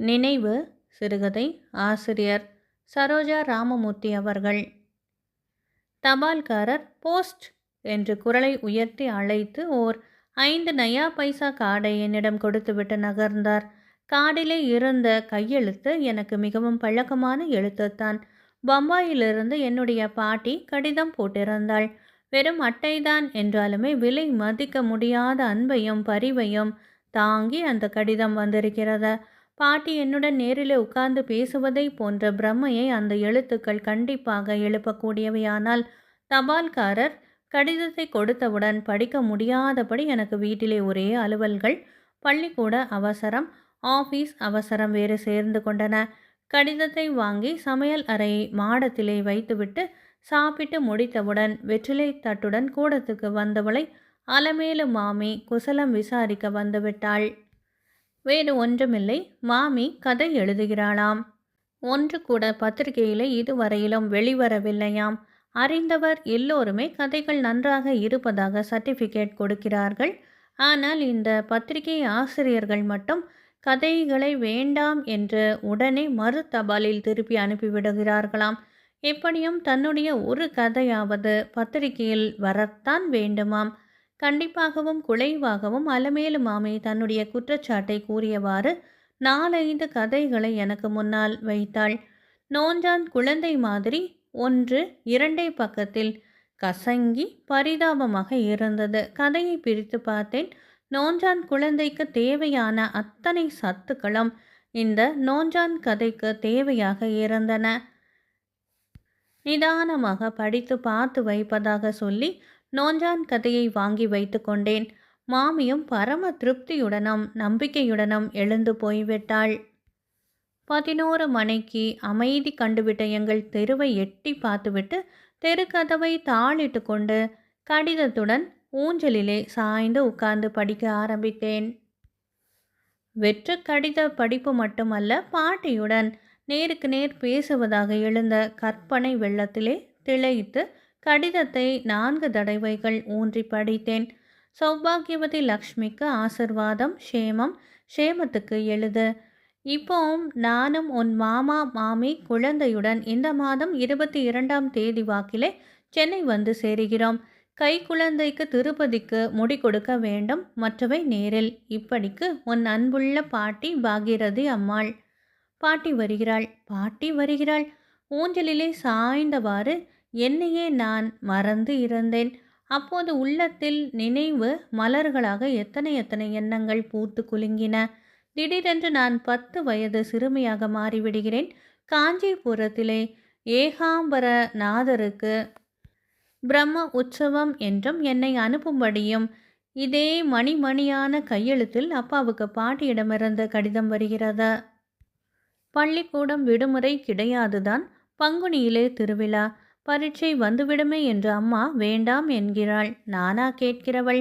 நினைவு சிறுகதை. ஆசிரியர் சரோஜா ராமமூர்த்தி அவர்கள். தபால்காரர் போஸ்ட் என்று குரலை உயர்த்தி அழைத்து ஓர் 5 நயா பைசா கார்டை என்னிடம் கொடுத்துவிட்டு நகர்ந்தார். கார்டிலே இருந்த கையெழுத்து எனக்கு மிகவும் பழக்கமான எழுத்துத்தான். பம்பாயிலிருந்து என்னுடைய பாட்டி கடிதம் போட்டிருந்தாள். வெறும் அட்டைதான் என்றாலுமே விலை மதிக்க முடியாத அன்பையும் பரிவையும் தாங்கி அந்த கடிதம் வந்திருக்கிறது. பாட்டி என்னுடன் நேரிலே உட்கார்ந்து பேசுவதை போன்ற பிரம்மையை அந்த எழுத்துக்கள் கண்டிப்பாக எழுப்பக்கூடியவையானால் தபால்காரர் கடிதத்தை கொடுத்தவுடன் படிக்க முடியாதபடி எனக்கு வீட்டிலே ஒரே அலுவல்கள், பள்ளிக்கூட அவசரம், ஆஃபீஸ் அவசரம் வேறு சேர்ந்து கொண்டன. கடிதத்தை வாங்கி சமையல் அறை மாடத்திலே வைத்துவிட்டு சாப்பிட்டு முடித்தவுடன் வெற்றிலை தட்டுடன் கூடத்துக்கு வந்தவளை அலமேலு மாமி குசலம் விசாரிக்க வந்துவிட்டாள். வேறு ஒன்றுமில்லை, மாமி கதை எழுதுகிறாளாம். ஒன்று கூட பத்திரிகையிலே இதுவரையிலும் வெளிவரவில்லையாம். அறிந்தவர் எல்லோருமே கதைகள் நன்றாக இருப்பதாக சர்டிஃபிகேட் கொடுக்கிறார்கள். ஆனால் இந்த பத்திரிகை ஆசிரியர்கள் மட்டும் கதைகளை வேண்டாம் என்று உடனே மறு தபாலில் திருப்பி அனுப்பிவிடுகிறார்களாம். எப்படியும் தன்னுடைய ஒரு கதையாவது பத்திரிகையில் வரத்தான் வேண்டுமாம். கண்டிப்பாகவும் குலைவாகவும் அலமேலு மாமி தன்னுடைய குற்றச்சாட்டை கூறியவாறு 4-5 கதைகளை எனக்கு முன்னால் வைத்தாள். நோஞ்சான் குழந்தை மாதிரி 1-2 பக்கத்தில் கசங்கி பரிதாபமாக இருந்தது. கதையை பிரித்து பார்த்தேன். நோஞ்சான் குழந்தைக்கு தேவையான அத்தனை சத்துக்களும் இந்த நோஞ்சான் கதைக்கு தேவையாக இருந்தன. நிதானமாக படித்து பார்த்து வைப்பதாக சொல்லி நோஞ்சான் கதையை வாங்கி வைத்து கொண்டேன். மாமியும் பரம திருப்தியுடனும் நம்பிக்கையுடனும் எழுந்து போய்விட்டாள். 11 மணிக்கு அமைதி கண்டுவிட்ட எங்கள் தெருவை எட்டி பார்த்துவிட்டு தெருக்கதவை தாளிட்டு கொண்டு கடிதத்துடன் ஊஞ்சலிலே சாய்ந்து உட்கார்ந்து படிக்க ஆரம்பித்தேன். வெற்று கடித படிப்பு மட்டுமல்ல, பாட்டியுடன் நேருக்கு நேர் பேசுவதாக எழுந்த கற்பனை வெள்ளத்திலே திளைத்து கடிதத்தை 4 தடவைகள் ஊன்றி படித்தேன். சௌபாகியவதி லக்ஷ்மிக்கு ஆசிர்வாதம், க்ஷேமம், க்ஷேமத்துக்கு எழுது. இப்போவும் நானும் உன் மாமா மாமி குழந்தையுடன் இந்த மாதம் 22ஆம் தேதி வாக்கிலே சென்னை வந்து சேருகிறோம். கை குழந்தைக்கு திருப்பதிக்கு முடி கொடுக்க வேண்டும், மற்றவை நேரில். இப்படிக்கு உன் அன்புள்ள பாட்டி பாகீரதி அம்மாள். பாட்டி வருகிறாள், பாட்டி வருகிறாள். ஊஞ்சலிலே சாய்ந்தவாறு என்னையே நான் மறந்து இருந்தேன். அப்போது உள்ளத்தில் நினைவு மலர்களாக எத்தனை எத்தனை எண்ணங்கள் பூத்து குலுங்கின. திடீரென்று நான் 10 வயது சிறுமியாக மாறிவிடுகிறேன். காஞ்சிபுரத்திலே ஏகாம்பர நாதருக்கு பிரம்ம உற்சவம் என்றும் என்னை அனுப்பும்படியும் இதே மணிமணியான கையெழுத்தில் அப்பாவுக்கு பாட்டியிடமிருந்து கடிதம் வருகிறது. பள்ளிக்கூடம் விடுமுறை கிடையாதுதான். பங்குனியிலே திருவிழா. பரீட்சை வந்துவிடுமே என்று அம்மா வேண்டாம் என்கிறாள். நானா கேட்கிறவள்?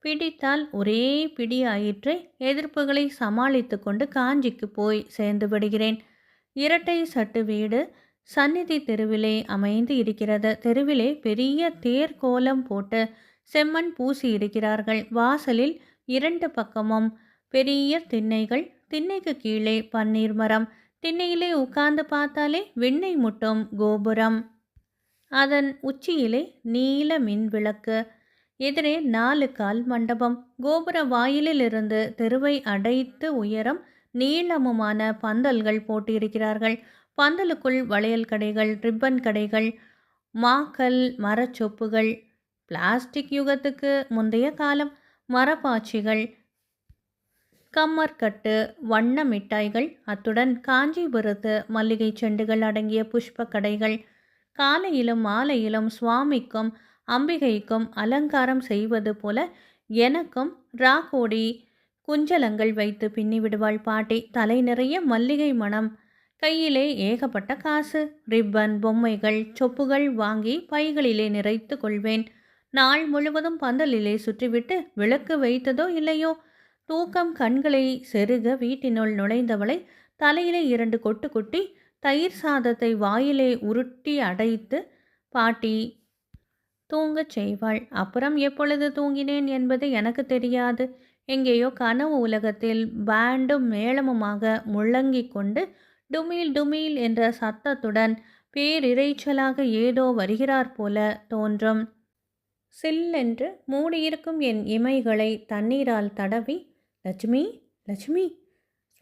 பிடித்தால் ஒரே பிடி ஆயிற்று. எதிர்ப்புகளை சமாளித்து கொண்டு காஞ்சிக்கு போய் சேர்ந்து விடுகிறேன். இரட்டை சட்டு வீடு சந்நிதி தெருவிலே அமைந்து இருக்கிறது. தெருவிலே பெரிய தேர்கோலம் போட்டு செம்மண் பூசி இருக்கிறார்கள். வாசலில் 2 பக்கமும் பெரிய திண்ணைகள். திண்ணைக்கு கீழே பன்னீர் மரம். திண்ணையிலே உட்கார்ந்து பார்த்தாலே விண்ணை முட்டும் கோபுரம். அதன் உச்சியிலே நீல மின் விளக்கு. எதிரே 4 கால் மண்டபம். கோபுர வாயிலிருந்து தெருவை அடைத்து உயரம் நீளமுமான பந்தல்கள் போட்டிருக்கிறார்கள். பந்தலுக்குள் வளையல் கடைகள், ரிப்பன் கடைகள், மாக்கல் மரச்சொப்புகள், பிளாஸ்டிக் யுகத்துக்கு முந்தைய காலம் மரப்பாச்சிகள், கம்மர்கட்டு, வண்ண மிட்டாய்கள், அத்துடன் காஞ்சிபுரத்து மல்லிகை செண்டுகள் அடங்கிய புஷ்ப கடைகள். காலையிலும் மாலையிலும் சுவாமிக்கும் அம்பிகைக்கும் அலங்காரம் செய்வது போல எனக்கும் ராகோடி குஞ்சலங்கள் வைத்து பின்னி விடுவாள் பாட்டி. தலை நிறைய மல்லிகை மணம். கையிலே ஏகப்பட்ட காசு. ரிப்பன், பொம்மைகள், சொப்புகள் வாங்கி பைகளிலே நிறைத்து கொள்வேன். நாள் முழுவதும் பந்தலிலே சுற்றிவிட்டு விளக்கு வைத்ததோ இல்லையோ தூக்கம் கண்களை செருக வீட்டினுள் நுழைந்தவளை தலையிலே 2 கொட்டு கொட்டி தயிர் சாதத்தை வாயிலே உருட்டி அடைத்து பாட்டி தூங்கச் செய்வாள். அப்புறம் எப்பொழுது தூங்கினேன் என்பது எனக்கு தெரியாது. எங்கேயோ கனவு உலகத்தில் பேண்டும் மேளமுமாக முழங்கிக் கொண்டு டுமீல் டுமீல் என்ற சத்தத்துடன் பேரிரைச்சலாக ஏதோ வருகிறார் போல தோன்றும். சில்லென்று மூடியிருக்கும் என் இமைகளை தண்ணீரால் தடவி, லட்சுமி, லட்சுமி,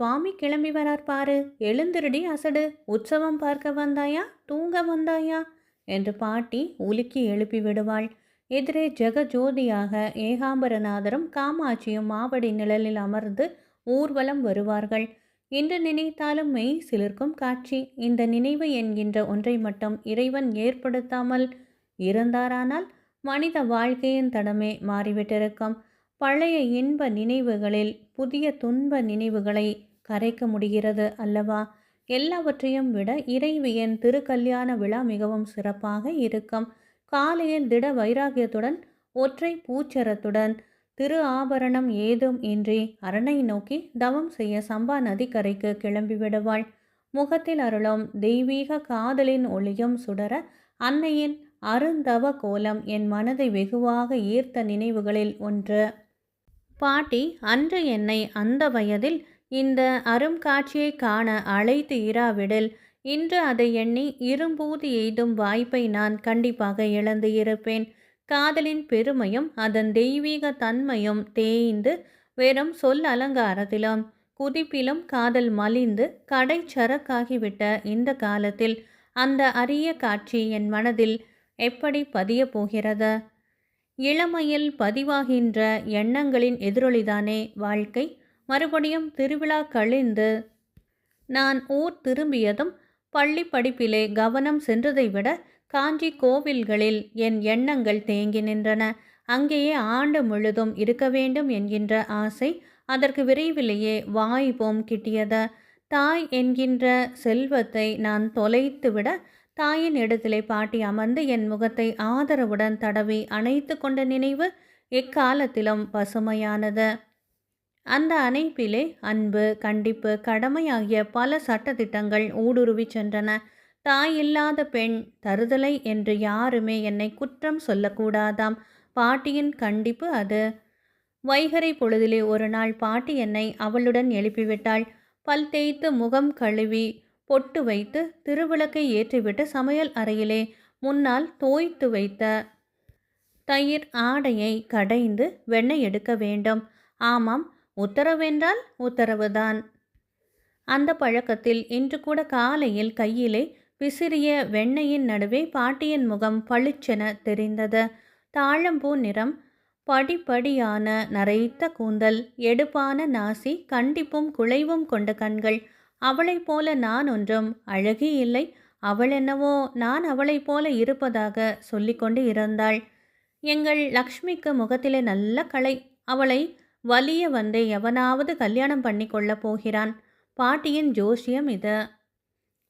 சுவாமி கிளம்பி வரார் பாரு, எழுந்திருடி அசடு, உற்சவம் பார்க்க வந்தாயா, தூங்க வந்தாயா என்று பாட்டி உலுக்கி எழுப்பி விடுவாள். எதிரே ஜெகஜோதியாக ஏகாம்பரநாதரும் காமாட்சியும் மாவடி நிழலில் அமர்ந்து ஊர்வலம் வருவார்கள். இன்று நினைத்தாலும் மெய் சிலிர்க்கும் காட்சி. இந்த நினைவு என்கின்ற ஒன்றை மட்டும் இறைவன் ஏற்படுத்தாமல் இருந்தாரானால் மனித வாழ்க்கையின் தடமே மாறிவிட்டிருக்கும். பழைய இன்ப நினைவுகளில் புதிய துன்ப நினைவுகளை கரைக்க முடிகிறது அல்லவா? எல்லாவற்றையும் விட இறைவியின் திருக்கல்யாண விழா மிகவும் சிறப்பாக இருக்கும். காலையில் திட வைராகியத்துடன் ஒற்றை பூச்சரத்துடன் திரு ஆபரணம் ஏதும் இன்றி அரணை நோக்கி தவம் செய்ய சம்பா நதிக்கரைக்கு கிளம்பி விடுவாள். முகத்தில் அருளும் தெய்வீக காதலின் ஒளியும் சுடர அன்னையின் அருந்தவ கோலம் என் மனதை வெகுவாக ஈர்த்த நினைவுகளில் ஒன்று. பாட்டி அன்று என்னை அந்த வயதில் இந்த அரும் காட்சியை காண அழைத்து இராவிடில் இன்று அதை எண்ணி இரும்பூதி எய்தும் வாய்ப்பை நான் கண்டிப்பாக இழந்து இருப்பேன். காதலின் பெருமையும் அதன் தெய்வீக தன்மையும் தேய்ந்து வெறும் சொல் அலங்காரத்திலும் குதிப்பிலும் காதல் மலிந்து கடைச்சரக்காகிவிட்ட இந்த காலத்தில் அந்த அரிய காட்சி என் மனதில் எப்படி பதிய போகிறது? இளமையில் பதிவாகின்ற எண்ணங்களின் எதிரொலிதானே வாழ்க்கை. மறுபடியும் திருவிழா கழிந்து நான் ஊர் திரும்பியதும் பள்ளி படிப்பிலே கவனம் சென்றதை விட காஞ்சி கோவில்களில் என் எண்ணங்கள் தேங்கி நின்றன. அங்கேயே ஆண்டு முழுதும் இருக்க வேண்டும் என்கின்ற ஆசை அதற்கு விரைவிலேயே வாய்ப்பும் கிட்டியது. தாய் என்கின்ற செல்வத்தை நான் தொலைத்துவிட தாயின் இடத்திலே பாட்டி அமர்ந்து என் முகத்தை ஆதரவுடன் தடவி அணைத்து கொண்ட நினைவு எக்காலத்திலும் பசுமையானது. அந்த அணைப்பிலே அன்பு, கண்டிப்பு, கடமை ஆகிய பல சட்டதிட்டங்கள் ஊடுருவி சென்றன. தாய் இல்லாத பெண் தருதலை என்று யாருமே என்னை குற்றம் சொல்லக்கூடாதாம். பாட்டியின் கண்டிப்பு அது. வைகறை பொழுதிலே ஒரு நாள் பாட்டி என்னை அவளுடன் எழுப்பிவிட்டாள். பல் தேய்த்து முகம் கழுவி பொட்டு வைத்து திருவிளக்கை ஏற்றிவிட்டு சமையல் அறையிலே முன்னால் தோய்த்து வைத்த தயிர் ஆடையை கடைந்து வெண்ணெய் எடுக்க வேண்டும். ஆமாம், உத்தரவென்றால் உத்தரவுதான். அந்த பழக்கத்தில் இன்று கூட காலையில் கையிலே விசிறிய வெண்ணெயின் நடுவே பாட்டியின் முகம் பளிச்சென தெரிந்தது. தாழம்பூ நிறம், படிப்படியான நரைத்த கூந்தல், எடுப்பான நாசி, கண்டிப்பும் குழைவும் கொண்ட கண்கள். அவளைப் போல நான் ஒன்றும் அழகி இல்லை. அவள் என்னவோ நான் அவளைப் போல இருப்பதாக சொல்லிக்கொண்டு இருந்தாள். எங்கள் லக்ஷ்மிக்கு முகத்திலே நல்ல களை. அவளை வலிய வந்தே எவனாவது கல்யாணம் பண்ணி கொள்ளப் போகிறான். பாட்டியின் ஜோசியம் இது.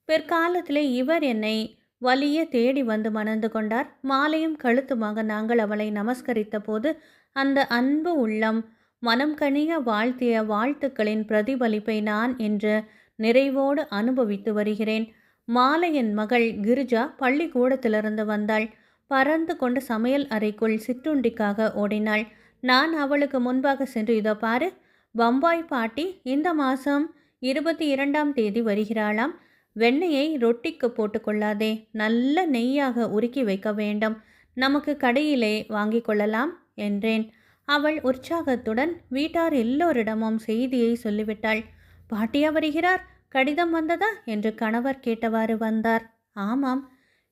பிற்காலத்திலே இவர் என்னை வலிய தேடி வந்து மணந்து கொண்டார். மாலையும் கழுத்துமாக நாங்கள் அவளை நமஸ்கரித்த போது அந்த அன்பு உள்ளம் மனம் கனிய வாழ்த்திய வாழ்த்துக்களின் பிரதிபலிப்பை நான் இன்று நிறைவோடு அனுபவித்து வருகிறேன். மாலையின் மகள் கிரிஜா பள்ளிக்கூடத்திலிருந்து வந்தாள். பறந்து கொண்டு சமையல் அறைக்குள் சிற்றுண்டிக்காக ஓடினாள். நான் அவளுக்கு முன்பாக சென்று, இதோ பாரு, பம்பாய் பாட்டி இந்த மாதம் 22ஆம் தேதி வருகிறாளாம். வெண்ணெயை ரொட்டிக்கு போட்டுக்கொள்ளாதே, நல்ல நெய்யாக உருக்கி வைக்க வேண்டும். நமக்கு கடையிலே வாங்கி கொள்ளலாம் என்றேன். அவள் உற்சாகத்துடன் வீட்டார் எல்லோரிடமும் செய்தியை சொல்லிவிட்டாள். பாட்டியா வருகிறார்? கடிதம் வந்ததா என்று கணவர் கேட்டவாறு வந்தார். ஆமாம்,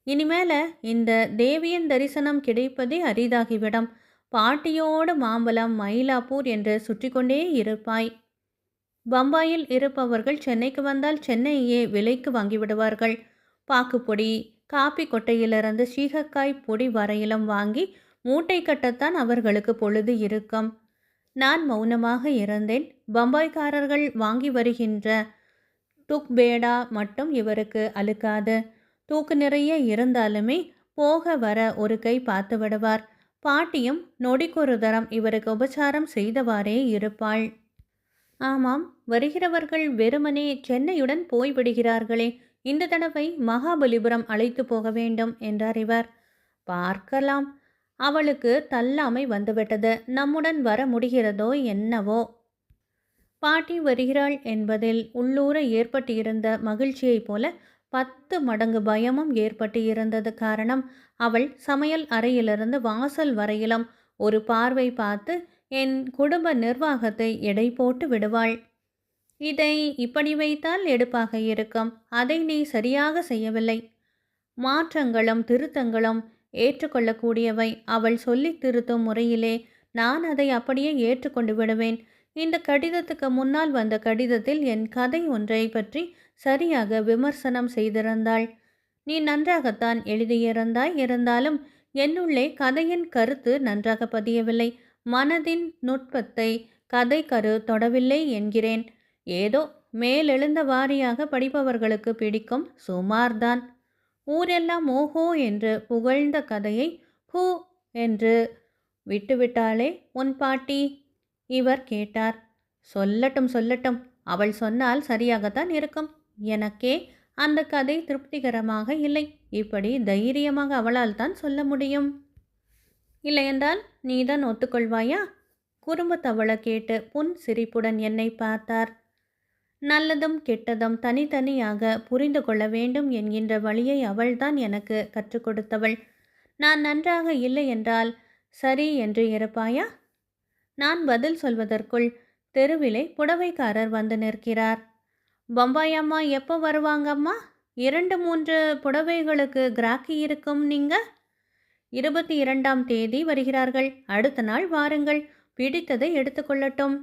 இனிமேல இந்த தேவியின் தரிசனம் கிடைப்பதே அரிதாகிவிடும். பாட்டியோடு மாம்பலம், மயிலாப்பூர் என்று சுற்றி கொண்டே இருப்பாய். பம்பாயில் இருப்பவர்கள் சென்னைக்கு வந்தால் சென்னையே விலைக்கு வாங்கிவிடுவார்கள். பாக்குப்பொடி, காப்பி கொட்டையிலிருந்து சீகக்காய் பொடி வரையிலும் வாங்கி மூட்டை கட்டத்தான் அவர்களுக்கு பொழுது இருக்கும். நான் மௌனமாக இருந்தேன். பம்பாய்க்காரர்கள் வாங்கி வருகின்ற துக்பேடா மட்டும் இவருக்கு அழுக்காது. தூக்கு நிறைய இருந்தாலுமே போக வர ஒரு கை பார்த்து விடுவார். பாட்டியும் நொடிக்கொரு தரம் இவருக்கு உபச்சாரம் செய்தவாறே இருப்பாள். ஆமாம், வருகிறவர்கள் வெறுமனே சென்னையுடன் போய்விடுகிறார்களே, இந்த தடவை மகாபலிபுரம் அழைத்து போக வேண்டும் என்றார் இவர். பார்க்கலாம். அவளுக்கு தள்ளாமை வந்துவிட்டது. நம்முடன் வர முடிகிறதோ என்னவோ? பாட்டி வருகிறாள் என்பதில் உள்ளூர ஏற்பட்டிருந்த மகிழ்ச்சியைப் போல 10 மடங்கு பயமும் ஏற்பட்டு இருந்தது. காரணம், அவள் சமையல் அறையிலிருந்து வாசல் வரையிலும் ஒரு பார்வை பார்த்து என் குடும்ப நிர்வாகத்தை எடை போட்டு விடுவாள். இதை இப்படி வைத்தால் எடுப்பாக இருக்கும். அதை நீ சரியாக செய்யவில்லை. மாற்றங்களும் திருத்தங்களும் ஏற்றுக்கொள்ளக்கூடியவை. அவள் சொல்லித் திருத்தும் முறையிலே நான் அதை அப்படியே ஏற்றுக்கொண்டு விடுவேன். இந்த கடிதத்துக்கு முன்னால் வந்த கடிதத்தில் என் கதை ஒன்றை பற்றி சரியாக விமர்சனம் செய்திருந்தாள். நீ நன்றாகத்தான் எழுதியிருந்தாய். இருந்தாலும் என்னுள்ளே கதையின் கருத்து நன்றாக பதியவில்லை. மனதின் நுட்பத்தை கதை கரு தொடவில்லை என்கிறேன். ஏதோ மேலெழுந்த வாரியாக படிப்பவர்களுக்கு பிடிக்கும், சுமார்தான். ஊரெல்லாம் ஓஹோ என்று புகழ்ந்த கதையை ஹூ என்று விட்டுவிட்டாளே உன் பாட்டி? இவர் கேட்டார். சொல்லட்டும் சொல்லட்டும், அவள் சொன்னால் சரியாகத்தான் இருக்கும். எனக்கே அந்த கதை திருப்திகரமாக இல்லை. இப்படி தைரியமாக அவளால் தான் சொல்ல முடியும். இல்லையென்றால் நீதான் ஒத்துக்கொள்வாயா? குறும்புத்தவள கேட்டு புன் சிரிப்புடன் என்னை பார்த்தார். நல்லதும் கெட்டதும் தனித்தனியாக புரிந்து கொள்ள வேண்டும் என்கின்ற வழியை அவள்தான் எனக்கு கற்றுக் கொடுத்தவள். நான் நன்றாக இல்லை என்றால் சரி என்று இருப்பாயா? நான் பதில் சொல்வதற்குள் தெருவிலே புடவைக்காரர் வந்து நிற்கிறார். பம்பாய் அம்மா எப்போ வருவாங்கம்மா? 2-3 புடவைகளுக்கு கிராக்கி இருக்கும். நீங்க 22ஆம் தேதி வருகிறார்கள். அடுத்த நாள் வாருங்கள். பிடித்ததை எடுத்துக்கொள்ளட்டும்.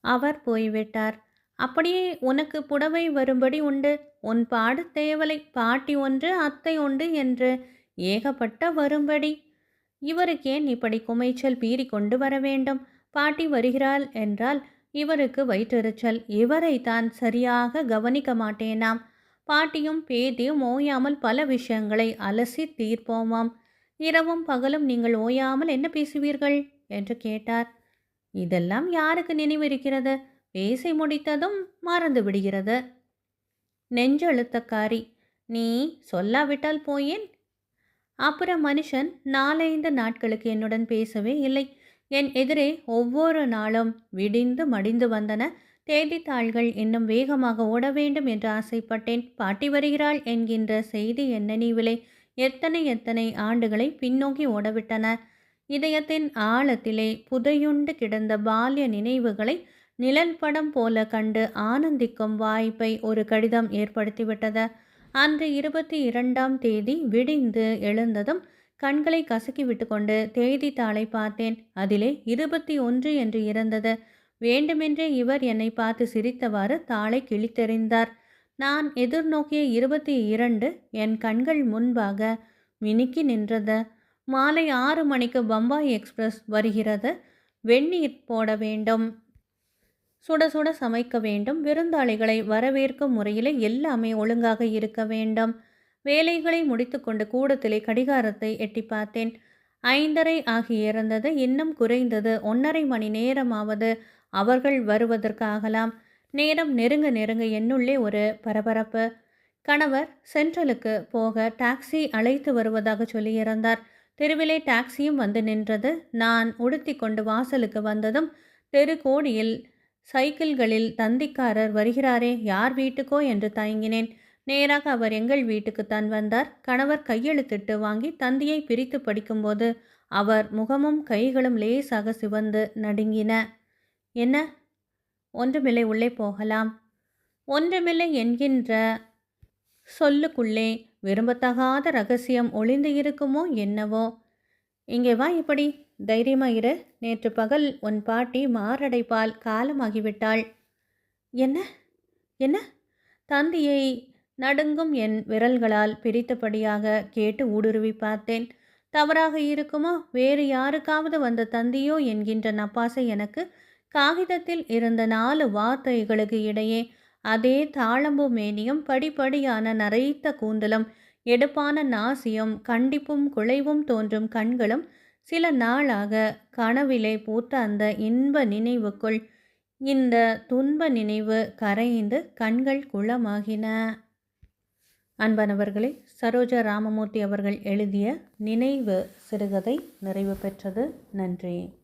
அவர் போய்விட்டார். அப்படியே உனக்கு புடவை வரும்படி உண்டு. உன் பாடு தேவலை. பாட்டி ஒன்று அத்தை ஒன்று என்று ஏகப்பட்ட வரும்படி. இவருக்கேன் இப்படி குமைச்சல் பீறி கொண்டு வர வேண்டும்? பாட்டி வருகிறாள் என்றால் இவருக்கு வயிற்றெரிச்சல். இவரை தான் சரியாக கவனிக்க மாட்டேனாம். பாட்டியும் பேத்தியும் ஓயாமல் பல விஷயங்களை அலசி தீர்ப்போமாம். இரவும் பகலும் நீங்கள் ஓயாமல் என்ன பேசுவீர்கள் என்று கேட்டார். இதெல்லாம் யாருக்கு நினைவிருக்கிறது? பேசி முடித்ததும் மறந்து விடுகிறது. நெஞ்செழுத்தக்காரி. நீ சொல்லாவிட்டால் போயேன்? அப்புறம் மனுஷன் 4-5 நாட்களுக்கு என்னுடன் பேசவே இல்லை. என் எதிரே ஒவ்வொரு நாளும் விடிந்து மடிந்து வந்தன. தேதித்தாள்கள் இன்னும் வேகமாக ஓட வேண்டும் என்று ஆசைப்பட்டேன். பாட்டி வருகிறாள் என்கின்ற செய்தி என் நினைவிலே எத்தனை எத்தனை ஆண்டுகளை பின்னோக்கி ஓடவிட்டன. இதயத்தின் ஆழத்திலே புதையுண்டு கிடந்த பால்ய நினைவுகளை நிழல் படம் போல கண்டு ஆனந்திக்கும் வாய்ப்பை ஒரு கடிதம் ஏற்படுத்திவிட்டது. அன்று 22ஆம் தேதி விடிந்து எழுந்ததும் கண்களை கசக்கி விட்டு கொண்டு தேதித்தாளை பார்த்தேன். அதிலே 21 என்று இருந்தது. வேண்டுமென்றே இவர் என்னை பார்த்து சிரித்தவாறு தாளை கிழித்தெறிந்தார். நான் எதிர்நோக்கிய 22 என் கண்கள் முன்பாக மினுக்கி நின்றது. மாலை 6 மணிக்கு பம்பாய் எக்ஸ்பிரஸ் வருகிறது. வெந்நீர் போட வேண்டும். சுட சுட சமைக்க வேண்டும். விருந்தாளிகளை வரவேற்கும் முறையில் எல்லாமே ஒழுங்காக இருக்க வேண்டும். வேலைகளை முடித்துக்கொண்டு கூடத்திலே கடிகாரத்தை எட்டி பார்த்தேன். 5:30 ஆகியிருந்தது. இன்னும் குறைந்தது 1.5 மணி நேரமாவது அவர்கள் வருவதற்கு ஆகலாம். நேரம் நெருங்க நெருங்க என்னுள்ளே ஒரு பரபரப்பு. கணவர் சென்ட்ரலுக்கு போக டாக்ஸி அழைத்து வருவதாக சொல்லியிருந்தார். தெருவிலே டாக்ஸியும் வந்து நின்றது. நான் உடுத்தி கொண்டு வாசலுக்கு வந்ததும் தெரு கோடியில் சைக்கிள்களில் தந்திக்காரர் வருகிறாரே, யார் வீட்டுக்கோ என்று தயங்கினேன். நேராக அவர் எங்கள் வீட்டுக்குத்தான் வந்தார். கணவர் கையெழுத்திட்டு வாங்கி தந்தியை பிரித்து படிக்கும்போது அவர் முகமும் கைகளும் லேசாக சிவந்து நடுங்கின. என்ன? ஒன்றுமில்லை, உள்ளே போகலாம். ஒன்றுமில்லை என்கின்ற சொல்லுக்குள்ளே விரும்பத்தகாத ரகசியம் ஒளிந்து இருக்குமோ என்னவோ. இங்கே வா, இப்படி தைரியமா இரு. நேற்று பகல் உன் பாட்டி மாரடைப்பால் காலமாகிவிட்டாள். என்ன என்ன? தந்தியை நடுங்கும் என் விரல்களால் பிரித்தபடியாக கேட்டு ஊடுருவி பார்த்தேன். தவறாக இருக்குமோ? வேறு யாருக்காவது வந்த தந்தியோ என்கின்ற நப்பாசை எனக்கு. காகிதத்தில் இருந்த 4 வார்த்தைகளுக்கு இடையே அதே தாளம்பு மேனியும் படிப்படியான நரைத்த கூந்தலும் எடுப்பான நாசியும் கண்டிப்பும் குலைவும் தோன்றும் கண்களும் சில நாளாக கனவிலே பூத்த அந்த இன்ப நினைவுக்குள் இந்த துன்ப நினைவு கரைந்து கண்கள் குளமாகின. அன்பானவர்களே, சரோஜா ராமமூர்த்தி அவர்கள் எழுதிய நினைவு சிறுகதை நிறைவு பெற்றது. நன்றி.